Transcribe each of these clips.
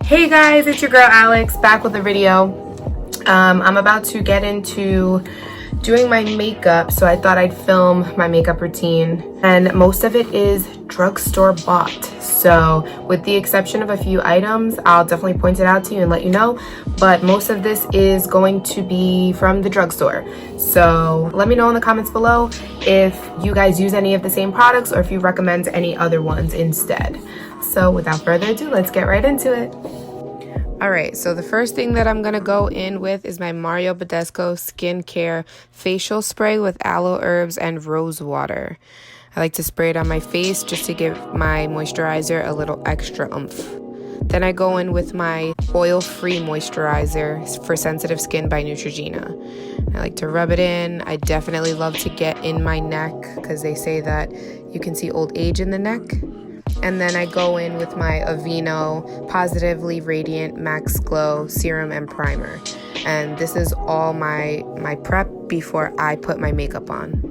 Hey guys, it's your girl Alex back with a video. I'm about to get into doing my makeup, so I thought I'd film my makeup routine, and most of it is drugstore bought. So with the exception of a few items, I'll definitely point it out to you and let you know, but most of this is going to be from the drugstore. So let me know in the comments below if you guys use any of the same products or if you recommend any other ones instead. So without further ado, let's get right into it. Alright, so the first thing that I'm going to go in with is my Mario Badescu Skincare Facial Spray with aloe herbs and rose water. I like to spray it on my face just to give my moisturizer a little extra oomph. Then I go in with my oil-free moisturizer for sensitive skin by Neutrogena. I like to rub it in. I definitely love to get in my neck because they say that you can see old age in the neck. And then I go in with my Aveeno Positively Radiant Max Glow Serum and Primer. And this is all my prep before I put my makeup on.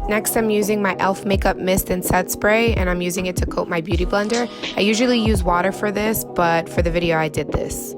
Next, I'm using my e.l.f. Makeup Mist and Set Spray, and I'm using it to coat my beauty blender. I usually use water for this, but for the video I did this.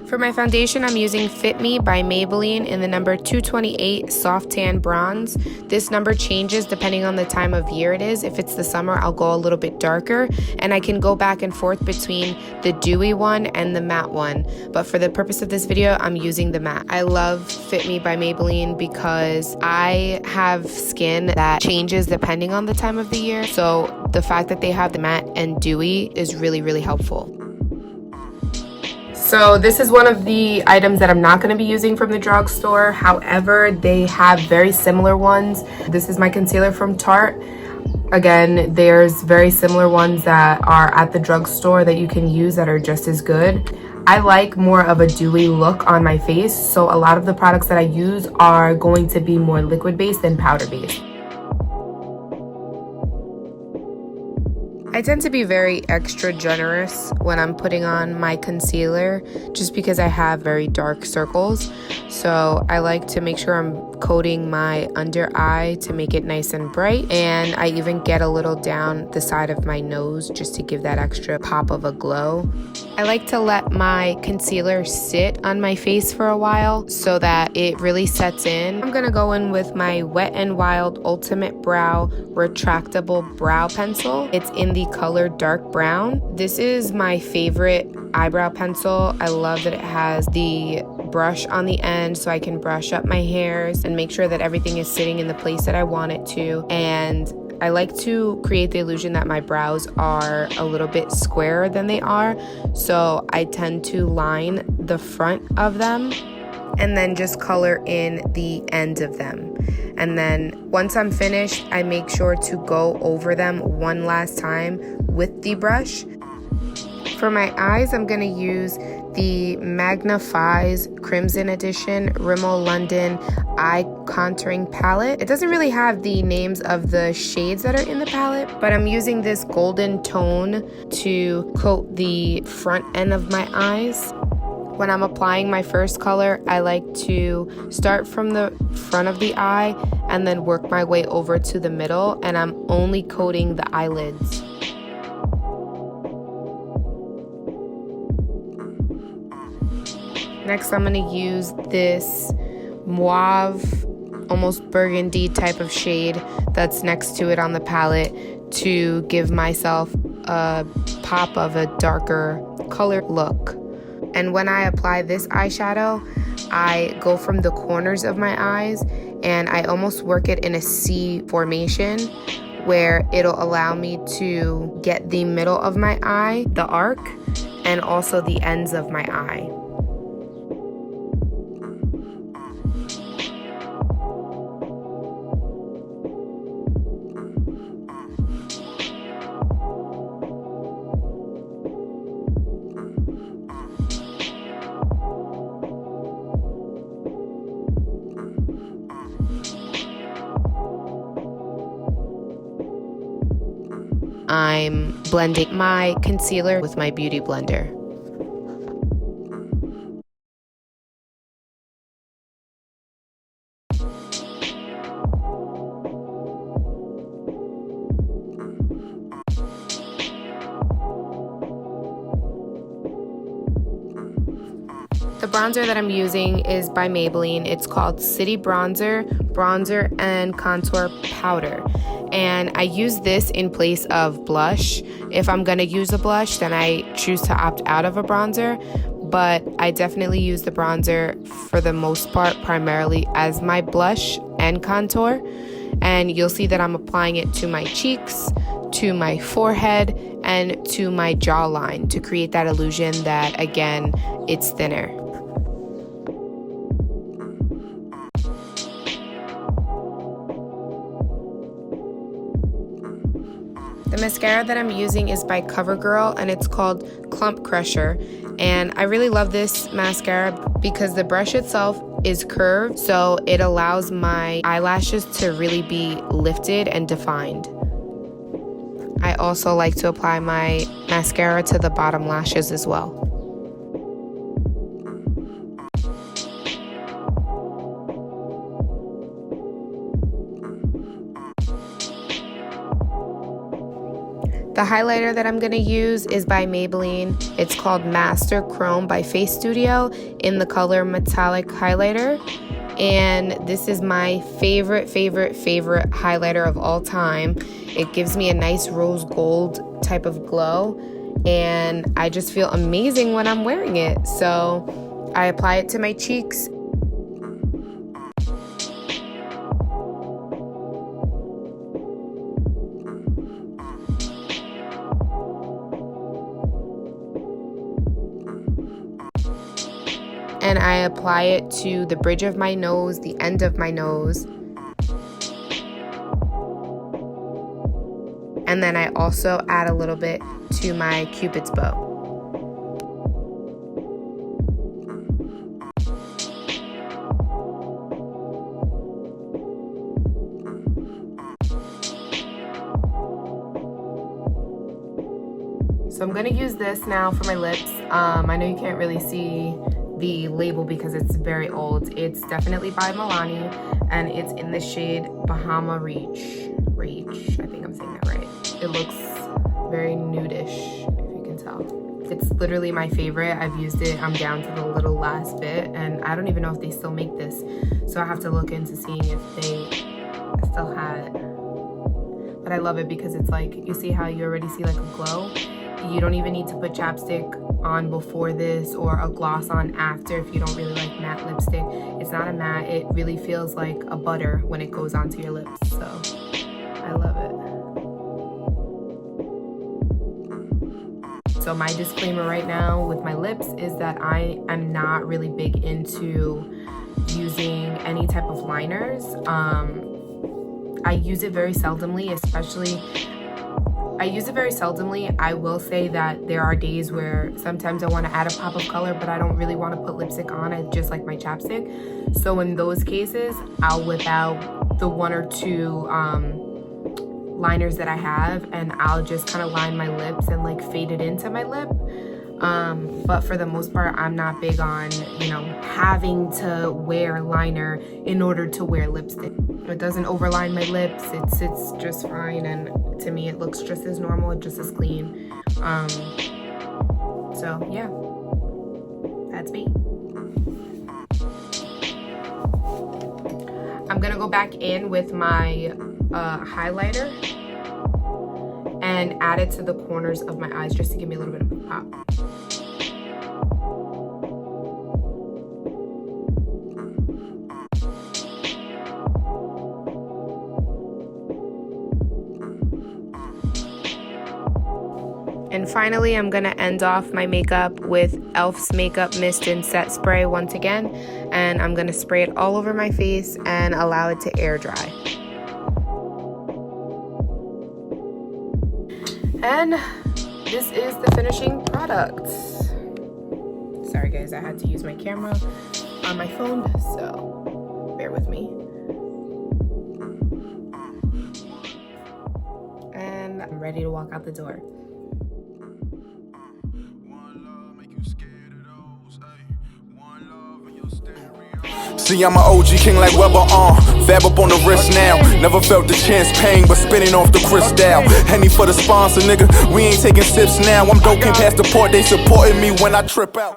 For my foundation, I'm using Fit Me by Maybelline in the number 228 Soft Tan Bronze. This number changes depending on the time of year it is. If it's the summer, I'll go a little bit darker, and I can go back and forth between the dewy one and the matte one. But for the purpose of this video, I'm using the matte. I love Fit Me by Maybelline because I have skin that changes depending on the time of the year. So the fact that they have the matte and dewy is really, really helpful. So this is one of the items that I'm not going to be using from the drugstore. However, they have very similar ones. This is my concealer from Tarte. Again, there's very similar ones that are at the drugstore that you can use that are just as good. I like more of a dewy look on my face, so a lot of the products that I use are going to be more liquid based than powder based. I tend to be very extra generous when I'm putting on my concealer just because I have very dark circles. So I like to make sure I'm coating my under eye to make it nice and bright. And I even get a little down the side of my nose just to give that extra pop of a glow. I like to let my concealer sit on my face for a while so that it really sets in. I'm going to go in with my Wet n Wild Ultimate Brow Retractable Brow Pencil. It's in the color dark brown. This is my favorite eyebrow pencil. I love that it has the brush on the end so I can brush up my hairs and make sure that everything is sitting in the place that I want it to. And I like to create the illusion that my brows are a little bit squarer than they are. So I tend to line the front of them and then just color in the ends of them. And then once I'm finished, I make sure to go over them one last time with the brush. For my eyes, I'm going to use the Magnifies Crimson Edition Rimmel London Eye Contouring Palette. It doesn't really have the names of the shades that are in the palette, but I'm using this golden tone to coat the front end of my eyes. When I'm applying my first color, I like to start from the front of the eye and then work my way over to the middle, and I'm only coating the eyelids. Next, I'm going to use this mauve, almost burgundy type of shade that's next to it on the palette to give myself a pop of a darker color look. And when I apply this eyeshadow, I go from the corners of my eyes and I almost work it in a C formation where it'll allow me to get the middle of my eye, the arc, and also the ends of my eye. I'm blending my concealer with my beauty blender. The bronzer that I'm using is by Maybelline. It's called City Bronzer and Contour Powder. And I use this in place of blush. If I'm gonna use a blush, then I choose to opt out of a bronzer. But I definitely use the bronzer for the most part, primarily as my blush and contour. And you'll see that I'm applying it to my cheeks, to my forehead, and to my jawline to create that illusion that, again, it's thinner. The mascara that I'm using is by CoverGirl, and it's called Clump Crusher. And I really love this mascara because the brush itself is curved, so it allows my eyelashes to really be lifted and defined. I also like to apply my mascara to the bottom lashes as well. The highlighter that I'm going to use is by Maybelline. It's called Master Chrome by Face Studio in the color Metallic Highlighter. And this is my favorite highlighter of all time. It gives me a nice rose gold type of glow, and I just feel amazing when I'm wearing it. So I apply it to my cheeks. And I apply it to the bridge of my nose, the end of my nose. And then I also add a little bit to my Cupid's bow. So I'm gonna use this now for my lips. I know you can't really see the label because it's very old. It's definitely by Milani, and it's in the shade Bahama Reach. I think I'm saying that right. It looks very nudish, if you can tell. It's literally my favorite. I've used it. I'm down to the little last bit, and I don't even know if they still make this. So I have to look into seeing if they still have it. But I love it because it's like, you see how you already see like a glow? You don't even need to put chapstick on before this or a gloss on after if you don't really like matte lipstick. It's not a matte. It really feels like a butter when it goes onto your lips. So I love it. So my disclaimer right now with my lips is that I am not really big into using any type of liners. I use it very seldomly, I will say that there are days where sometimes I want to add a pop of color, but I don't really want to put lipstick on. I just like my chapstick. So in those cases, I'll whip out the one or two liners that I have, and I'll just kind of line my lips and like fade it into my lip. But for the most part, I'm not big on, having to wear liner in order to wear lipstick. It doesn't overline my lips. It sits just fine, and to me, it looks just as normal, just as clean. So yeah, that's me. I'm gonna go back in with my highlighter and add it to the corners of my eyes just to give me a little bit of a pop. And finally, I'm gonna end off my makeup with e.l.f.'s Makeup Mist and Set Spray once again. And I'm gonna spray it all over my face and allow it to air dry. And this is the finishing product. Sorry guys, I had to use my camera on my phone, so bear with me. And I'm ready to walk out the door. See, I'm an OG king like Weber Fab up on the wrist now. Never felt the chance pain, but spinning off the crystal. Henny for the sponsor, nigga. We ain't taking sips now. I'm dope, came past the port. They supporting me when I trip out.